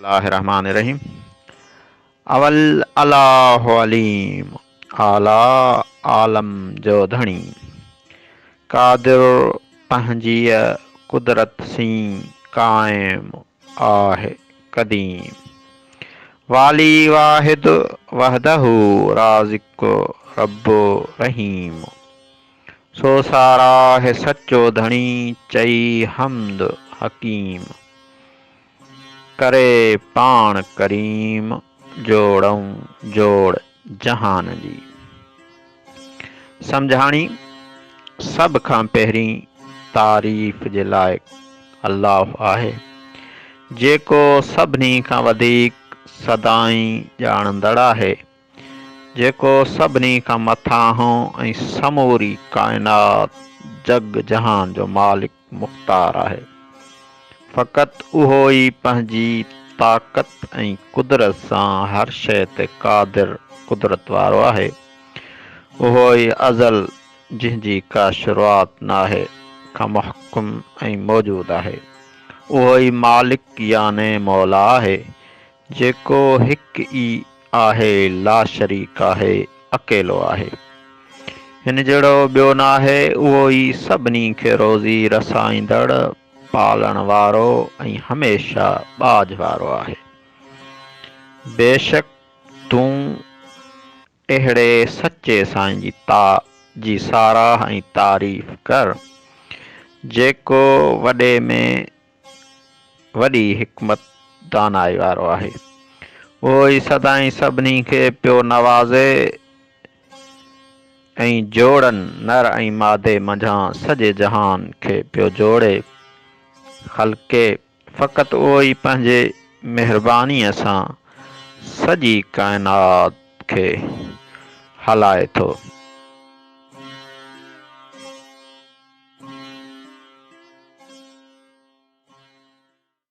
रहमान रहीम। अवल अल्लाहु अलीम आला आलम जो धणी कादिर पंहिंजी कुदरत सी कायम आहे कदीम। वाली वाहिद वहदहू राज़िक रब्बो रहीम। सो सारा है सच्चो धणी चई हमद हकीम। करे पाण करीम जोड़ऊं जोड़ जहान जी। सम्झाणी सब खां पहिरीं तारीफ़ जे लाइक़ अल्लाह आहे, जेको सभिनी खां वधीक सदाईं ॼाणंदड़ आहे, जेको सभिनी खां मथां हो ऐं समूरी काइनात जग जहान जो मालिक मुख्तार आहे। फ़क़त उहो ई पंहिंजी ताक़त ऐं कुदरत सां हर शइ ते क़ादिर कुदरत वारो आहे। उहो ई अज़ल जंहिंजी का शुरूआत नाहे खां मुहकम ऐं मौजूद आहे। उहो ई मालिक याने मौला आहे, जेको हिकु ई आहे, ला शरीक आहे, अकेलो आहे। हिन जहिड़ो ॿियो नाहे। उहो ई सभिनी खे रोज़ी रसाईंदड़, पालण वारो ऐं हमेशा बाज वारो आहे। बेशक तूं अहिड़े सचे साईं जी साराह ऐं तारीफ़ कर, जेको वॾे में वॾी हिकमत दानाई वारो आहे। उहो ई सदाईं सभिनी खे पियो नवाज़े ऐं जोड़नि नर ऐं मादे मंझां सॼे जहान खे पियो जोड़े ख़ल्क़े। फ़क़त उहो ई पंहिंजे महिरबानीअ सां सॼी काइनात खे हलाए थो।